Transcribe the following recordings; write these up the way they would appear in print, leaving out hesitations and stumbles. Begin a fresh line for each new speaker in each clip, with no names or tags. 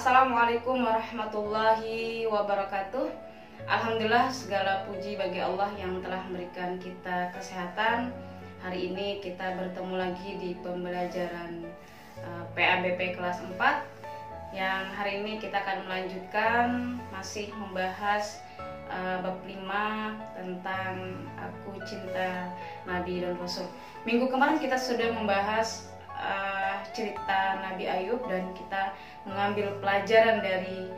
Assalamualaikum warahmatullahi wabarakatuh. Alhamdulillah, segala puji bagi Allah yang telah memberikan kita kesehatan. Hari ini kita bertemu lagi di pembelajaran PABP kelas 4. Yang hari ini kita akan melanjutkan masih membahas bab 5 tentang Aku Cinta Nabi dan Rasul. Minggu kemarin kita sudah membahas cerita Nabi Ayub dan kita mengambil pelajaran dari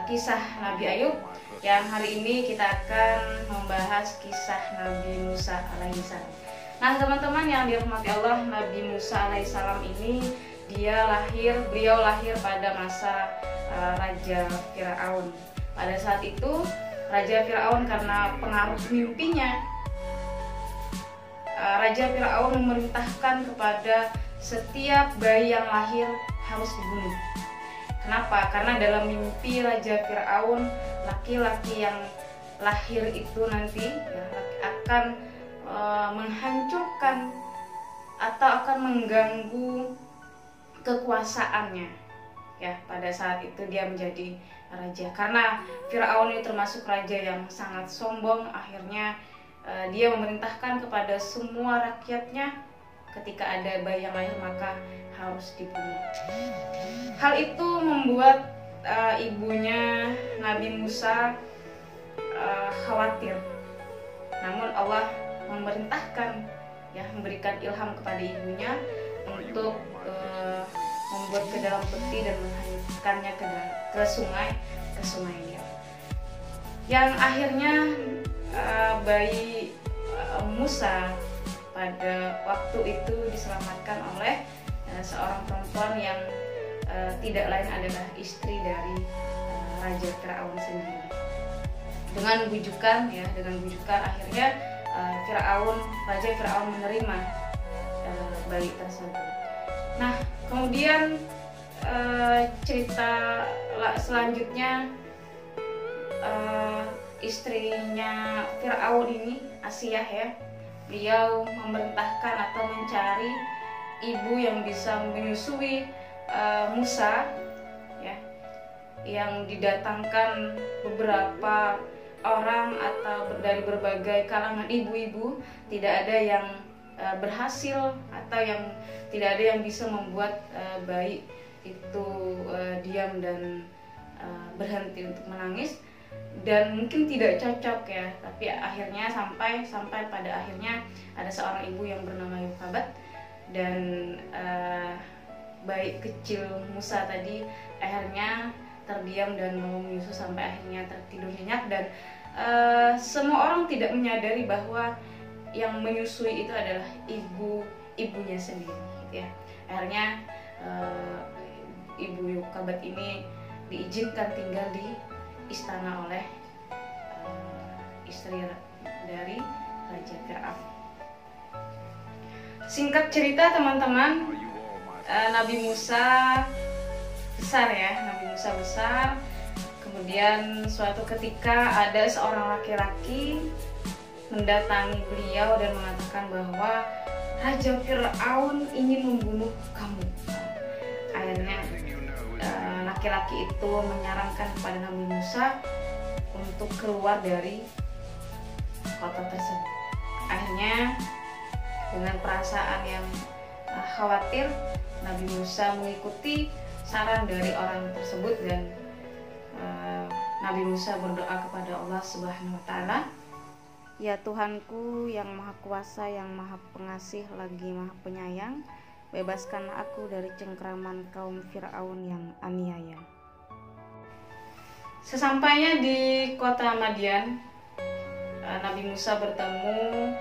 kisah Nabi Ayub. Yang hari ini kita akan membahas kisah Nabi Musa alaihissalam. Nah teman-teman yang dirahmati Allah, Nabi Musa alaihissalam ini beliau lahir pada masa Raja Firaun. Pada saat itu Raja Firaun karena pengaruh mimpinya, Raja Firaun memerintahkan kepada setiap bayi yang lahir harus dibunuh. Kenapa? Karena dalam mimpi Raja Firaun, laki-laki yang lahir itu nanti akan menghancurkan atau akan mengganggu kekuasaannya. Ya, pada saat itu dia menjadi raja. Karena Firaun itu termasuk raja yang sangat sombong, akhirnya dia memerintahkan kepada semua rakyatnya ketika ada bayi yang lahir maka harus dibunuh. Hal itu membuat ibunya Nabi Musa khawatir. Namun Allah memerintahkan, memberikan ilham kepada ibunya untuk membuat ke dalam peti dan menghanyutkannya ke sungai Nil. Yang akhirnya bayi Musa pada waktu itu diselamatkan oleh seorang perempuan yang tidak lain adalah istri dari Raja Firaun sendiri. Dengan bujukan akhirnya Raja Firaun menerima bayi tersebut. Nah, kemudian cerita selanjutnya, istrinya Firaun ini, Asiyah ya, beliau memerintahkan atau mencari ibu yang bisa menyusui Musa ya, yang didatangkan beberapa orang atau dari berbagai kalangan ibu-ibu. Tidak ada yang berhasil atau yang tidak ada yang bisa membuat bayi itu diam dan berhenti untuk menangis. Dan mungkin tidak cocok ya, tapi akhirnya sampai pada akhirnya ada seorang ibu yang bernama Yokabat, dan bayi kecil Musa tadi akhirnya terdiam dan mau menyusu sampai akhirnya tertidur nyenyak. Dan semua orang tidak menyadari bahwa yang menyusui itu adalah ibunya sendiri gitu ya. Akhirnya ibu Yokabat ini diizinkan tinggal di istana oleh istri dari Raja Firaun. Singkat cerita teman-teman, Nabi Musa besar. Kemudian suatu ketika ada seorang laki-laki mendatangi beliau dan mengatakan bahwa Raja Firaun ingin membunuh kamu. Akhirnya laki-laki itu menyarankan kepada Nabi Musa untuk keluar dari kota tersebut. Akhirnya dengan perasaan yang khawatir, Nabi Musa mengikuti saran dari orang tersebut dan Nabi Musa berdoa kepada Allah Subhanahu wa Ta'ala, "Ya Tuhanku yang Maha Kuasa, yang Maha Pengasih lagi Maha Penyayang, bebaskanlah aku dari cengkraman kaum Firaun yang aniaya." Sesampainya di kota Madian, Nabi Musa bertemu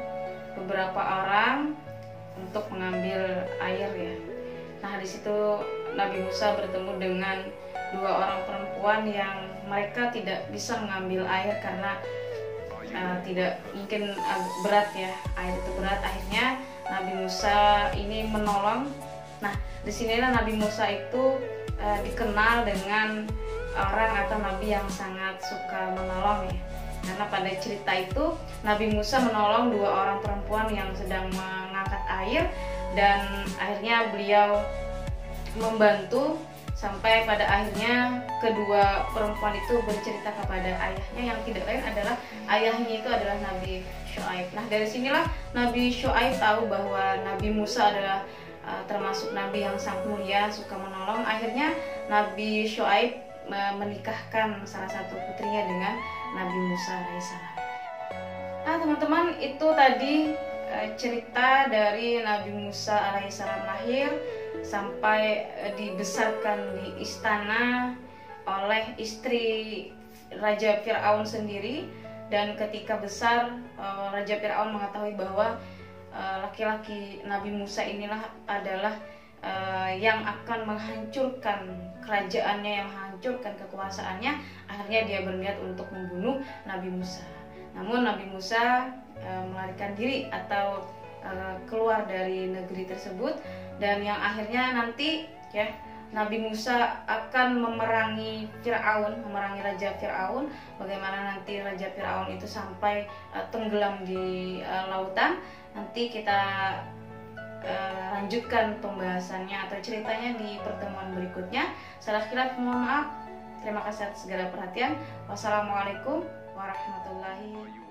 beberapa orang untuk mengambil air ya. Nah, di situ Nabi Musa bertemu dengan dua orang perempuan yang mereka tidak bisa mengambil air karena tidak mungkin, berat ya, air itu berat. Akhirnya Nabi Musa ini menolong. Nah, disinilah Nabi Musa itu dikenal dengan orang atau nabi yang sangat suka menolong ya. Karena pada cerita itu Nabi Musa menolong 2 orang perempuan yang sedang mengangkat air, dan akhirnya beliau membantu sampai pada akhirnya kedua perempuan itu bercerita kepada ayahnya yang tidak lain adalah ayahnya itu adalah Nabi Syuaib. Nah, dari sinilah Nabi Syuaib tahu bahwa Nabi Musa adalah termasuk nabi yang sangat mulia, suka menolong. Akhirnya Nabi Syuaib menikahkan salah satu putrinya dengan Nabi Musa alaihissalam. Nah, teman-teman, itu tadi cerita dari Nabi Musa alaihissalam lahir sampai dibesarkan di istana oleh istri Raja Fir'aun sendiri. Dan ketika besar, Raja Fir'aun mengetahui bahwa laki-laki Nabi Musa inilah adalah yang akan menghancurkan kerajaannya, yang menghancurkan kekuasaannya. Akhirnya dia berniat untuk membunuh Nabi Musa. Namun Nabi Musa melarikan diri atau keluar dari negeri tersebut, dan yang akhirnya nanti ya Nabi Musa akan memerangi Fir'aun, memerangi Raja Fir'aun. Bagaimana nanti Raja Fir'aun itu sampai tenggelam di lautan. Nanti kita lanjutkan pembahasannya atau ceritanya di pertemuan berikutnya. Salah khilaf mohon maaf. Terima kasih atas segala perhatian. Wassalamualaikum warahmatullahi wabarakatuh.